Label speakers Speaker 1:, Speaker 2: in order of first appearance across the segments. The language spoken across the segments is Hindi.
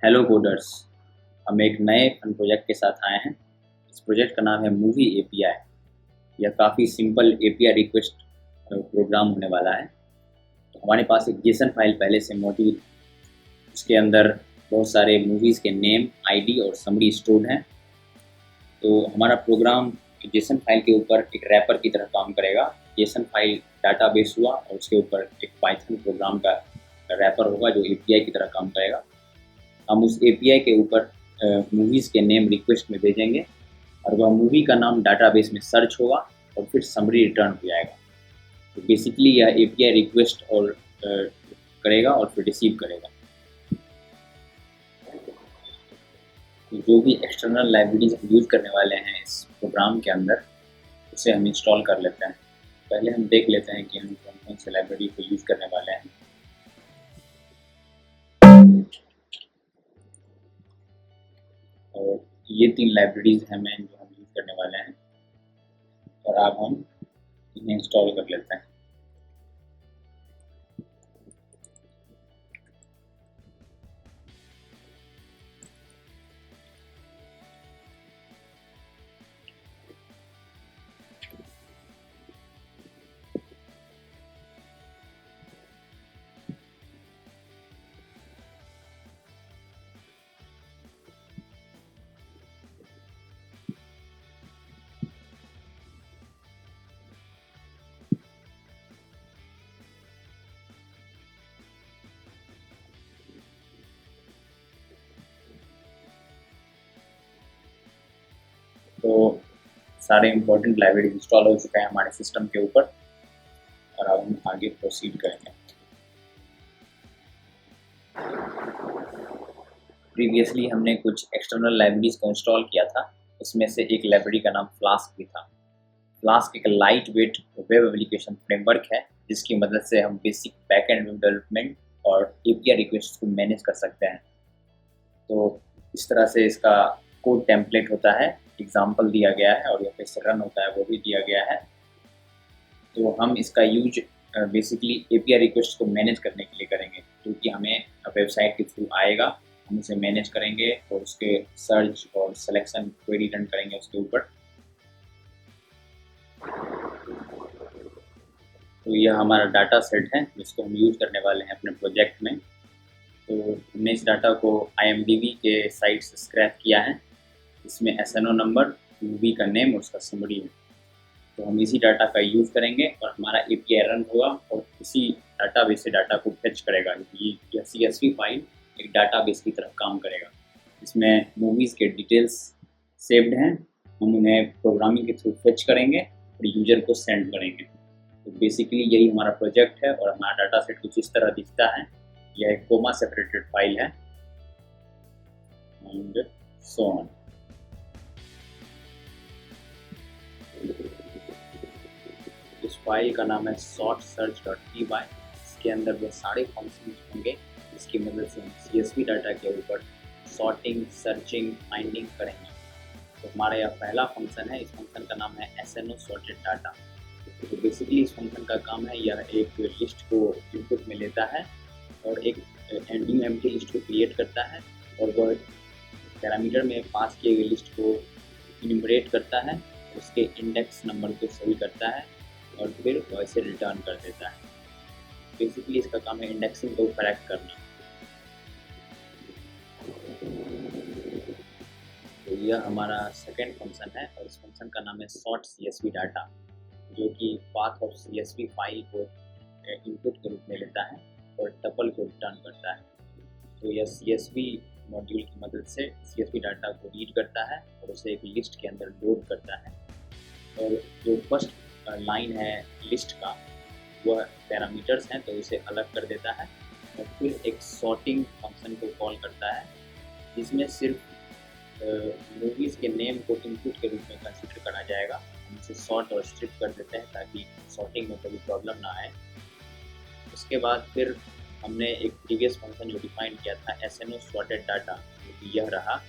Speaker 1: Hello coders. हम एक नए फन प्रोजेक्ट के साथ आए हैं। इस प्रोजेक्ट का नाम है मूवी एपीआई। यह काफ़ी सिंपल एपीआई रिक्वेस्ट प्रोग्राम होने वाला है। तो हमारे पास एक जेसन फाइल पहले से मौजूद है। उसके अंदर बहुत सारे मूवीज़ के नेम, आईडी और समरी स्टोर्ड हैं। तो हमारा प्रोग्राम जेसन फाइल के ऊपर एक रैपर की तरह काम करेगा। जेसन फाइल डाटाबेस हुआ और उसके ऊपर एक पाइथन प्रोग्राम का रैपर होगा जो एपीआई की तरह काम करेगा। हम उस एपीआई के ऊपर मूवीज़ के नेम रिक्वेस्ट में भेजेंगे और वह मूवी का नाम डाटाबेस में सर्च होगा और फिर समरी रिटर्न हो जाएगा। तो बेसिकली यह एपीआई रिक्वेस्ट और करेगा और फिर रिसीव करेगा। तो जो भी एक्सटर्नल लाइब्रेरीज हम यूज़ करने वाले हैं इस प्रोग्राम के अंदर, उसे हम इंस्टॉल कर लेते हैं। पहले हम देख लेते हैं कि हम कौन कौन से लाइब्रेरी को यूज़ करने वाले हैं। और ये 3 लाइब्रेरीज हैं मेन जो हम यूज़ करने वाले हैं, और अब हम इन्हें इंस्टॉल कर लेते हैं। तो सारे इम्पोर्टेंट लाइब्रेरी इंस्टॉल हो चुके हैं हमारे सिस्टम के ऊपर, और अब हम आगे प्रोसीड करेंगे। प्रीवियसली हमने कुछ एक्सटर्नल लाइब्रेरीज को इंस्टॉल किया था। उसमें से एक लाइब्रेरी का नाम फ्लास्क भी था। फ्लास्क एक light weight web application framework है जिसकी मदद से हम basic back and web development और एपीआई रिक्वेस्ट को मैनेज कर सकते हैं। तो इस तरह से इसका कोड टेम्पलेट होता है, एग्जाम्पल दिया गया है और यह कैसे रन होता है वो भी दिया गया है। तो हम इसका यूज बेसिकली एपीआई रिक्वेस्ट को मैनेज करने के लिए करेंगे, क्योंकि हमें वेबसाइट के थ्रू आएगा, हम उसे मैनेज करेंगे और उसके सर्च और सिलेक्शन क्वेरी रन करेंगे उसके ऊपर। तो यह हमारा डाटा सेट है जिसको हम यूज़ करने वाले हैं अपने प्रोजेक्ट में। तो हमने इस डाटा को IMDb के साइट से स्क्रैप किया है। इसमें SNO नंबर, मूवी का नेम और उसका समरी है। तो हम इसी डाटा का यूज़ करेंगे और हमारा एपीआई रन होगा और इसी डाटाबेस से डाटा को फेच करेगा। यह CSV फाइल एक डाटाबेस की तरह काम करेगा। इसमें मूवीज़ के डिटेल्स सेव्ड हैं, हम उन्हें प्रोग्रामिंग के थ्रू फेच करेंगे और यूजर को सेंड करेंगे। तो बेसिकली यही हमारा प्रोजेक्ट है और हमारा डाटा सेट कुछ इस तरह दिखता है। यह एक कोमा सेपरेटेड फाइल है एंड सो ऑन। इस फाइल का नाम है sortsearch.py। इसके अंदर वो सारे फंक्शन होंगे जिसकी मदद से हम CSV डाटा के ऊपर सॉर्टिंग, सर्चिंग, फाइंडिंग करेंगे। तो हमारा यह पहला फंक्शन है। इस फंक्शन का नाम है SNO sorted data। तो बेसिकली इस फंक्शन का काम है, यह एक लिस्ट को इनपुट में लेता है और एक न्यू एम्प्टी लिस्ट को क्रिएट करता है और वह पैरामीटर में पास किए गए लिस्ट को इन्यूमरेट करता है, उसके इंडेक्स नंबर को सही करता है और फिर वैसे रिटर्न कर देता है। बेसिकली इसका काम है इंडेक्सिंग को करेक्ट करना। तो यह हमारा सेकेंड फंक्शन है और इस फंक्शन का नाम है सॉर्ट CSV डाटा, जो कि पाथ ऑफ CSV फाइल को इनपुट के रूप में लेता है और टपल को रिटर्न करता है। तो यह CSV मॉड्यूल की मदद से CSV डाटा को रीड करता है और उसे एक लिस्ट के अंदर लोड करता है। और जो फर्स्ट लाइन है लिस्ट का, वह पैरामीटर्स हैं तो उसे अलग कर देता है और फिर एक सॉर्टिंग फंक्शन को कॉल करता है जिसमें सिर्फ मूवीज़ के नेम को इनपुट के रूप में कंसिडर करा जाएगा। हम इसे सॉर्ट और स्ट्रिप कर देते हैं ताकि सॉर्टिंग में कोई प्रॉब्लम ना आए। उसके बाद फिर हमने एक प्रीवियस फंक्शन जो डिफाइन किया था SNO sorted डाटा, जो कि यह रहा।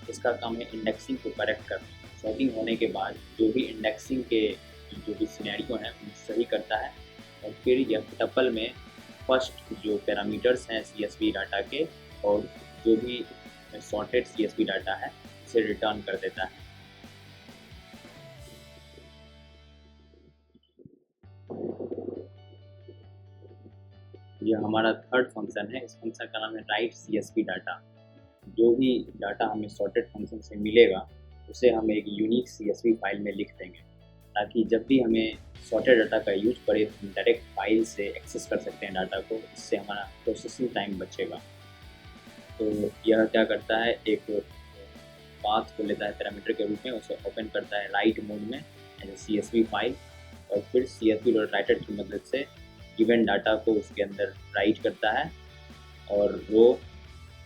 Speaker 1: इसका काम है इंडेक्सिंग को करेक्ट करना। सॉर्टिंग होने के बाद जो भी इंडेक्सिंग के जो भी सिनेरियो हैं उन्हें सही करता है और फिर यह टपल में फर्स्ट जो पैरामीटर्स हैं CSV डाटा के और जो भी सॉर्टेड CSV डाटा है इसे रिटर्न कर देता है। यह हमारा थर्ड फंक्शन है। इस फंक्शन का नाम है राइट CSV डाटा। जो भी डाटा हमें सॉर्टेड फंक्शन से मिलेगा उसे हम एक यूनिक CSV फाइल में लिख देंगे, ताकि जब भी हमें सॉर्टेड डाटा का यूज पड़े तो हम डायरेक्ट फाइल से एक्सेस कर सकते हैं डाटा को। इससे हमारा प्रोसेसिंग टाइम बचेगा। तो यह क्या करता है, एक पाथ को लेता है पैरामीटर के रूप में, उसे ओपन करता है राइट मोड में एज ए CSV फाइल, और फिर CSV डॉट राइटर की मदद से गिवन डाटा को उसके अंदर राइट करता है। और रो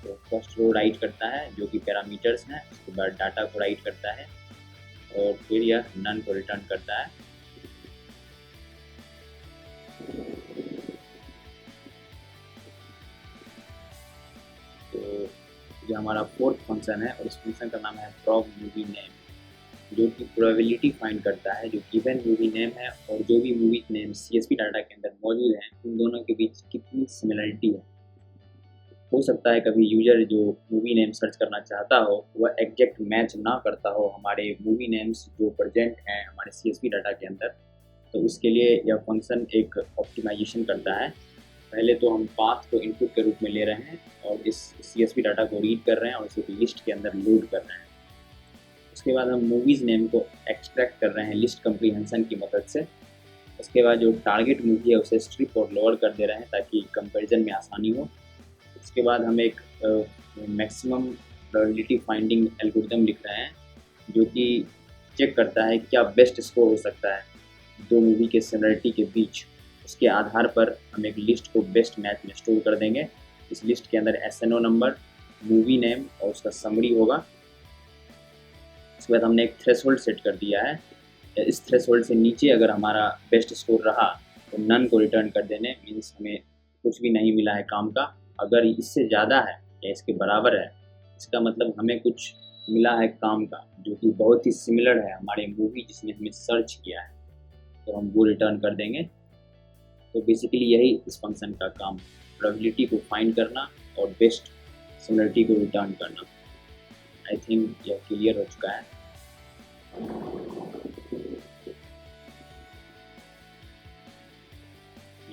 Speaker 1: तो फर्स्ट रो राइट करता है जो कि पैरामीटर्स हैं, उसके बाद डाटा को राइट करता है और फिर यह नन को रिटर्न करता है। तो यह हमारा फोर्थ फंक्शन है और इस फंक्शन का नाम है प्रॉब मूवी नेम, जो कि प्रोबेबिलिटी फाइंड करता है जो गिवन मूवी नेम है और जो भी मूवी नेम CSV डाटा के अंदर मौजूद है उन दोनों के बीच कितनी सिमिलरिटी है। हो सकता है कभी यूजर जो मूवी नेम सर्च करना चाहता हो वह एग्जैक्ट मैच ना करता हो हमारे मूवी नेम्स जो प्रेजेंट हैं हमारे CSV डाटा के अंदर, तो उसके लिए यह फंक्शन एक ऑप्टिमाइजेशन करता है। पहले तो हम पाथ को इनपुट के रूप में ले रहे हैं और इस CSV डाटा को रीड कर रहे हैं और इसे लिस्ट के अंदर लोड कर रहे हैं। उसके बाद हम मूवीज़ नेम को एक्सट्रैक्ट कर रहे हैं लिस्ट कंप्रीहेंशन की मदद से। उसके बाद जो टारगेट मूवी है उसे स्ट्रिप और लोअर कर दे रहे हैं ताकि कंपैरिजन में आसानी हो। उसके बाद हम एक मैक्सिमम प्रोबेबिलिटी फाइंडिंग एल्गोरिथम लिख रहे हैं जो कि चेक करता है क्या बेस्ट स्कोर हो सकता है दो मूवी के सिमिलरिटी के बीच। उसके आधार पर हम एक लिस्ट को बेस्ट मैच में स्टोर कर देंगे। इस लिस्ट के अंदर SNO नंबर, मूवी नेम और उसका समरी होगा। उसके बाद हमने एक थ्रेशोल्ड सेट कर दिया है। इस थ्रेशोल्ड से नीचे अगर हमारा बेस्ट स्कोर रहा तो नन को रिटर्न कर देने, मीन्स हमें कुछ भी नहीं मिला है काम का। अगर इससे ज़्यादा है या इसके बराबर है इसका मतलब हमें कुछ मिला है काम का, जो कि बहुत ही सिमिलर है हमारे मूवी जिसमें हमने सर्च किया है, तो हम वो रिटर्न कर देंगे। तो बेसिकली यही इस फंक्शन का काम, प्रोबेबिलिटी को फाइंड करना और बेस्ट सिमिलरिटी को रिटर्न करना। आई थिंक यह क्लियर हो चुका है।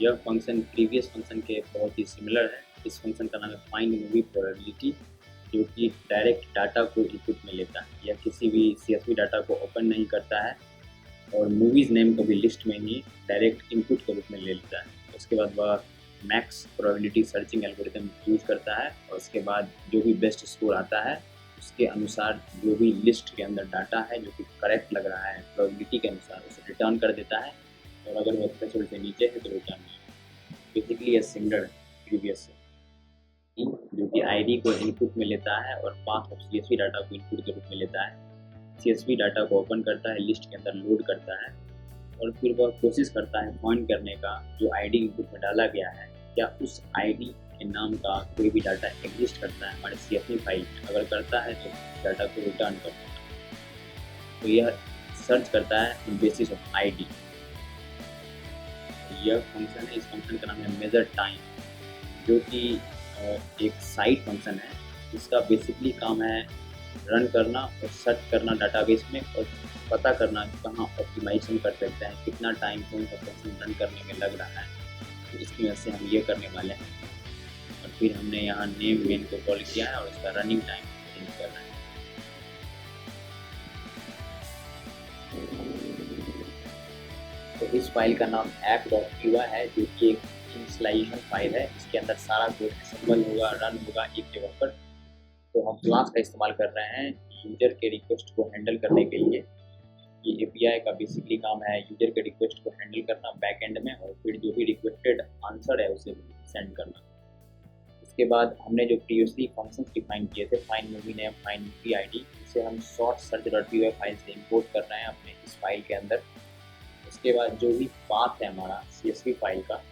Speaker 1: यह फंक्शन प्रीवियस फंक्शन के बहुत ही सिमिलर है। इस फंक्शन का नाम है फाइंड मूवी प्रोबेबिलिटी, जो कि डायरेक्ट डाटा को इनपुट में लेता है। यह किसी भी CSV डाटा को ओपन नहीं करता है और मूवीज़ नेम को भी लिस्ट में ही डायरेक्ट इनपुट के रूप में ले लेता है। उसके बाद वह max probability searching algorithm use करता है और उसके बाद जो भी बेस्ट स्कोर आता है उसके अनुसार जो भी लिस्ट के अंदर डाटा है जो कि करेक्ट लग रहा है प्रोबेबिलिटी के अनुसार उसे रिटर्न कर देता है, और अगर वह थ्रेशोल्ड से नीचे है तो रिटर्न नहीं। बेसिकली यह सिमिलर है प्रीवियस से, जो कि ID को इनपुट में लेता है और पाथ ऑफ CSV डाटा को इनपुट के रूप में लेता है। CSV डाटा को ओपन करता है, लिस्ट के अंदर लोड करता है और फिर वह कोशिश करता है फाइंड करने का जो ID इनपुट में डाला गया है क्या उस ID के नाम का कोई भी डाटा एग्जिस्ट करता है हमारे CSV फाइल में। अगर करता है तो डाटा को रिटर्न कर देगा। तो यह सर्च करता है ऑन बेसिस ऑफ ID। यह फंक्शन है, इस फंक्शन का नाम है मेजर टाइम, जो कि एक साइड फंक्शन है। इसका बेसिकली काम है रन करना और सर्च करना डाटाबेस में और पता करना कहाँ ऑप्टिमाइजेशन कर सकते हैं, कितना टाइम कौन सा फंक्शन रन करने में लग रहा है। तो इसकी वजह से हम ये करने वाले हैं। और फिर हमने यहाँ नेम मेन को कॉल किया है और इसका रनिंग टाइम चेंज कर रहे हैं। तो इस फाइल का नाम app.py है, जो कि एक इनिशियलाइजेशन फाइल है। इसके अंदर सारा कोड असेंबल होगा, रन होगा एक जगह पर। तो हम क्लास का इस्तेमाल कर रहे हैं यूजर के रिक्वेस्ट को हैंडल करने के लिए। ये API का बेसिकली काम है यूजर के रिक्वेस्ट को हैंडल करना बैक एंड में, और फिर जो भी रिक्वेस्टेड आंसर है उसे सेंड करना। इसके बाद हमने जो प्रीवियसली फंक्शंस डिफाइन किए थे, find movie name, find movie ID, इसे हम शॉर्ट सर्च.py फाइल से इंपोर्ट कर रहे हैं अपने इस फाइल के अंदर। उसके बाद जो भी पाथ है हमारा CSV फाइल का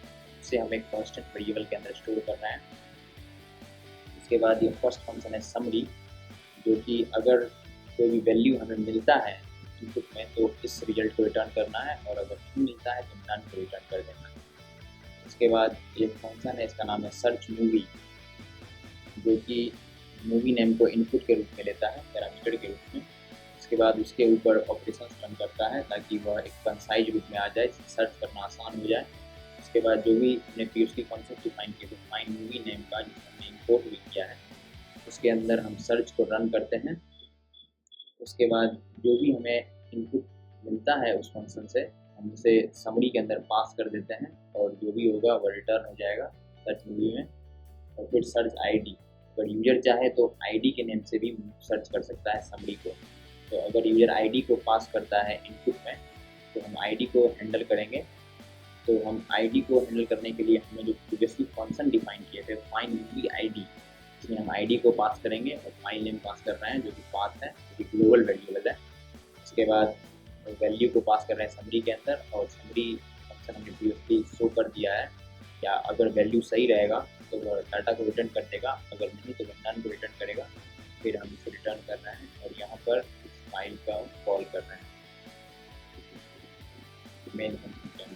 Speaker 1: उसे हम एक कांस्टेंट वेरिएबल के अंदर स्टोर कर रहे हैं। उसके बाद ये फर्स्ट फंक्शन है समरी, जो कि अगर कोई भी वैल्यू हमें मिलता है इनपुट में तो इस रिजल्ट को रिटर्न करना है, और अगर नहीं मिलता है तो नन को रिटर्न कर देना है। उसके बाद एक फंक्शन है, इसका नाम है सर्च मूवी, जो कि मूवी नेम को इनपुट के रूप में लेता है, पैरामीटर के रूप में। उसके बाद उसके ऊपर ऑपरेशंस रन करता है ताकि वह एक कंसाइज रूप में आ जाए, सर्च करना आसान हो जाए। उसके बाद जो भी हमने पीएचडी कॉन्सेप्ट डिफाइन किया, तो फाइंड मूवी नेम का जिसे हमने इंपोर्ट भी किया है, उसके अंदर हम सर्च को रन करते हैं। उसके बाद जो भी हमें इनपुट मिलता है उस फंक्शन से, हम उसे समरी के अंदर पास कर देते हैं और जो भी होगा वह रिटर्न हो जाएगा सर्च मूवी में। और फिर सर्च आईडी, अगर यूजर चाहे तो आईडी के नेम से भी सर्च कर सकता है समरी को। तो अगर यूजर आईडी को पास करता है इनपुट में, तो हम आईडी को हैंडल करेंगे। तो हम आईडी को हैंडल करने के लिए हमने जो प्रीवियसली फंक्शन डिफाइन किए थे, फाइंड मूवी आईडी, इसमें हम आईडी को पास करेंगे और फाइल नेम पास कर रहे हैं जो कि पाथ है, जो कि ग्लोबल वेरिएबल है। उसके बाद वैल्यू को पास कर रहे हैं समरी के अंदर, और समरी फंक्शन हमने प्रीवियसली शो कर दिया है। या अगर वैल्यू सही रहेगा तो वह डाटा को रिटर्न कर देगा, अगर नहीं तो वह नन को रिटर्न करेगा। फिर हम इसे रिटर्न कर रहे हैं और यहाँ पर इस फाइल का कॉल कर रहे हैं मेन फंक्शन।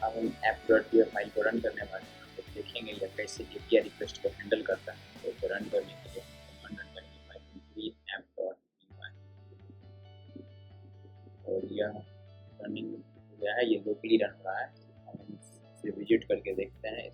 Speaker 1: अब हम app.py फाइल को रन करने वाले हैं, तो देखेंगे यह कैसे API रिक्वेस्ट को हैंडल करता है। तो रन करने के लिए कमांड रन करेंगे app.py, और यह रनिंग हो गया है, ये लोकली रन हो रहा है। हम इसे विजिट करके देखते हैं